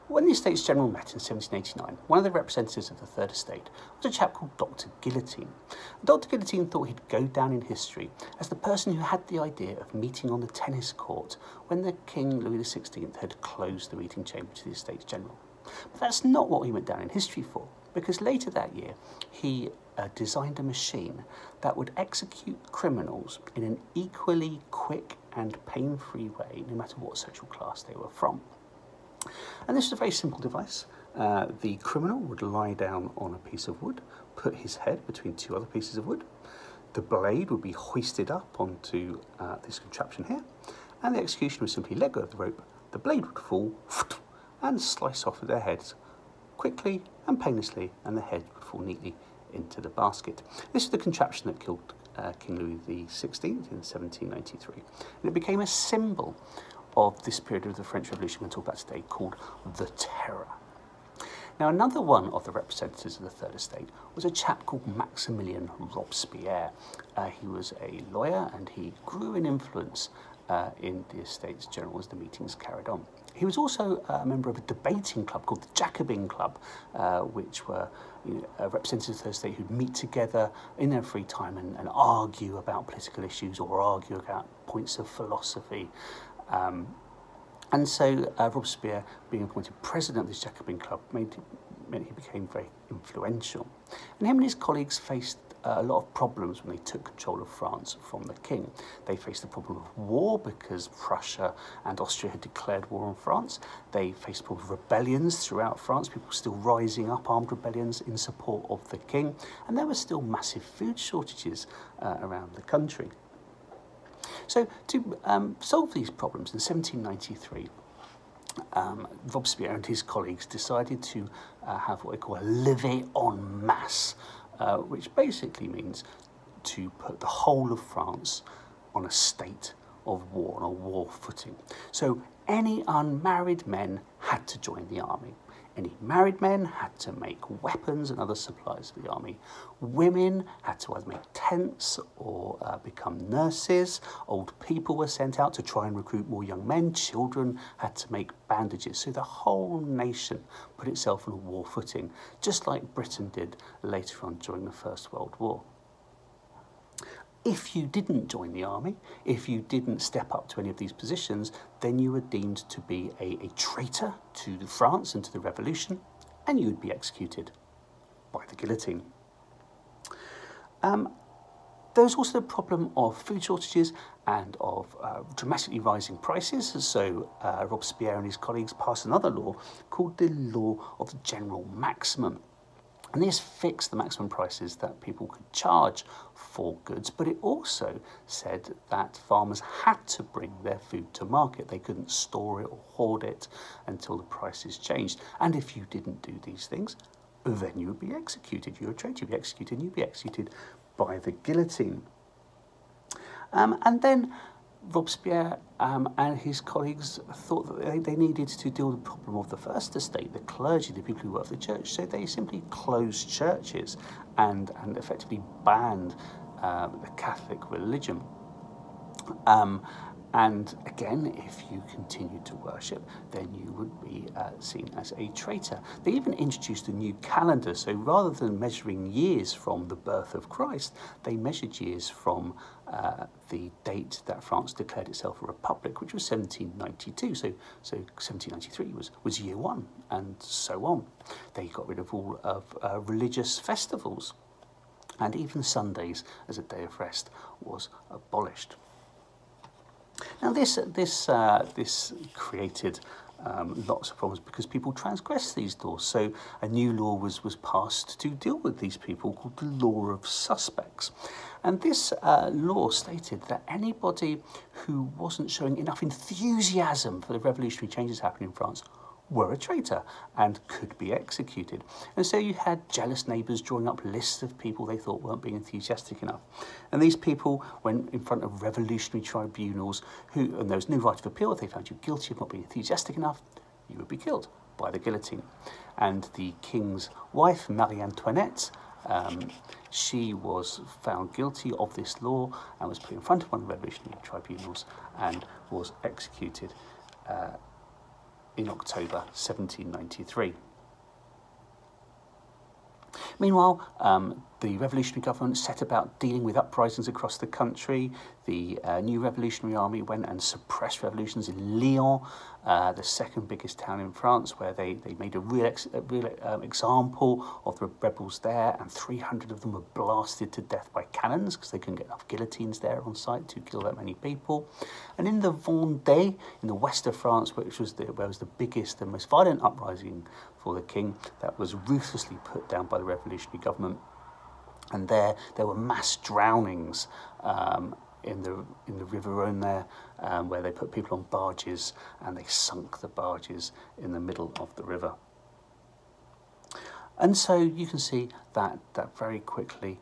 When the Estates General met in 1789, one of the representatives of the Third Estate was a chap called Dr. Guillotine. Dr. Guillotine thought he'd go down in history as the person who had the idea of meeting on the tennis court when the King Louis XVI had closed the meeting chamber to the Estates General. But that's not what he went down in history for, because later that year he designed a machine that would execute criminals in an equally quick and pain-free way, no matter what social class they were from. And this was a very simple device. The criminal would lie down on a piece of wood, put his head between two other pieces of wood. The blade would be hoisted up onto this contraption here, and the executioner would simply let go of the rope. The blade would fall and slice off their heads quickly and painlessly, and the head would fall neatly into the basket. This is the contraption that killed King Louis XVI in 1793, and it became a symbol of this period of the French Revolution we're talking about today, called the Terror. Now, another one of the representatives of the Third Estate was a chap called Maximilien Robespierre. He was a lawyer, and he grew in influence in the Estates General as the meetings carried on. He was also a member of a debating club called the Jacobin Club, which were representatives of the Third Estate who'd meet together in their free time and argue about political issues or argue about points of philosophy. And so Robespierre, being appointed president of this Jacobin Club, meant he became very influential. And him and his colleagues faced a lot of problems when they took control of France from the king. They faced the problem of war because Prussia and Austria had declared war on France. They faced the problem of rebellions throughout France, people still rising up, armed rebellions in support of the king. And there were still massive food shortages around the country. So to solve these problems in 1793, Robespierre and his colleagues decided to have what they call a levée en masse, which basically means to put the whole of France on a state of war, on a war footing. So any unmarried men had to join the army. Any married men had to make weapons and other supplies for the army. Women had to either make tents or become nurses. Old people were sent out to try and recruit more young men. Children had to make bandages. So the whole nation put itself on a war footing, just like Britain did later on during the First World War. If you didn't join the army, if you didn't step up to any of these positions, then you were deemed to be a traitor to France and to the revolution, and you would be executed by the guillotine. There was also the problem of food shortages and of dramatically rising prices, so Robespierre and his colleagues passed another law called the Law of the General Maximum. And this fixed the maximum prices that people could charge for goods, but it also said that farmers had to bring their food to market. They couldn't store it or hoard it until the prices changed. And if you didn't do these things, then you would be executed. You were a traitor, you'd be executed, and you'd be executed by the guillotine. And then Robespierre and his colleagues thought that they needed to deal with the problem of the First Estate, the clergy, the people who worked for the church. So they simply closed churches and effectively banned the Catholic religion. And again, if you continued to worship, then you would be seen as a traitor. They even introduced a new calendar. So rather than measuring years from the birth of Christ, they measured years from the date that France declared itself a republic, which was 1792. So 1793 was year one, and so on. They got rid of all of religious festivals, and even Sundays as a day of rest was abolished. Now this created lots of problems because people transgressed these laws. So a new law was passed to deal with these people called the Law of Suspects. And this law stated that anybody who wasn't showing enough enthusiasm for the revolutionary changes happening in France were a traitor and could be executed. And so you had jealous neighbours drawing up lists of people they thought weren't being enthusiastic enough. And these people went in front of revolutionary tribunals and there was no right of appeal. If they found you guilty of not being enthusiastic enough, you would be killed by the guillotine. And the king's wife, Marie Antoinette, she was found guilty of this law and was put in front of one of the revolutionary tribunals and was executed in October 1793. Meanwhile, the revolutionary government set about dealing with uprisings across the country. The new revolutionary army went and suppressed revolutions in Lyon, the second biggest town in France, where they made a real example of the rebels there, and 300 of them were blasted to death by cannons because they couldn't get enough guillotines there on site to kill that many people. And in the Vendée, in the west of France, where was the biggest and most violent uprising for the king, that was ruthlessly put down by the revolutionary government. And there were mass drownings in the River Rhone there, where they put people on barges and they sunk the barges in the middle of the river. And so you can see that very quickly,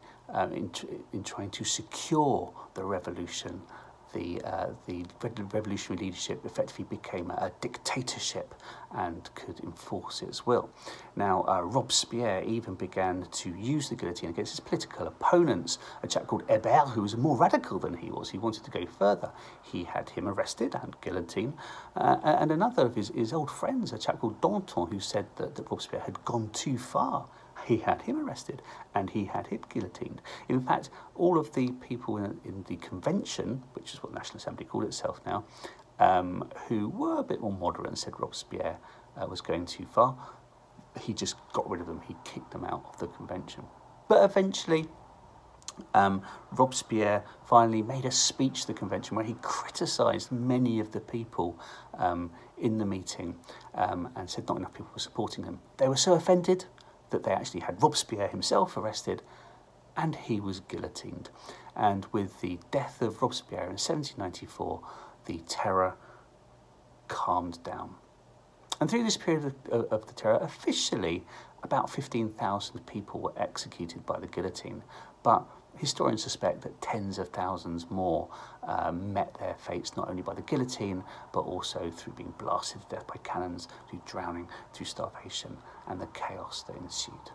in trying to secure the revolution, the revolutionary leadership effectively became a dictatorship and could enforce its will. Now, Robespierre even began to use the guillotine against his political opponents. A chap called Hébert, who was more radical than he was, he wanted to go further. He had him arrested and guillotined. And another of his old friends, a chap called Danton, who said that Robespierre had gone too far. He had him arrested and he had him guillotined. In fact, all of the people in the convention, which is what the National Assembly called itself now, who were a bit more moderate and said Robespierre was going too far, he just got rid of them. He kicked them out of the convention. But eventually, Robespierre finally made a speech to the convention where he criticised many of the people in the meeting and said not enough people were supporting him. They were so offended that they actually had Robespierre himself arrested and he was guillotined. And with the death of Robespierre in 1794, the terror calmed down. And through this period of the terror, officially about 15,000 people were executed by the guillotine, but historians suspect that tens of thousands more met their fates not only by the guillotine, but also through being blasted to death by cannons, through drowning, through starvation, and the chaos that ensued.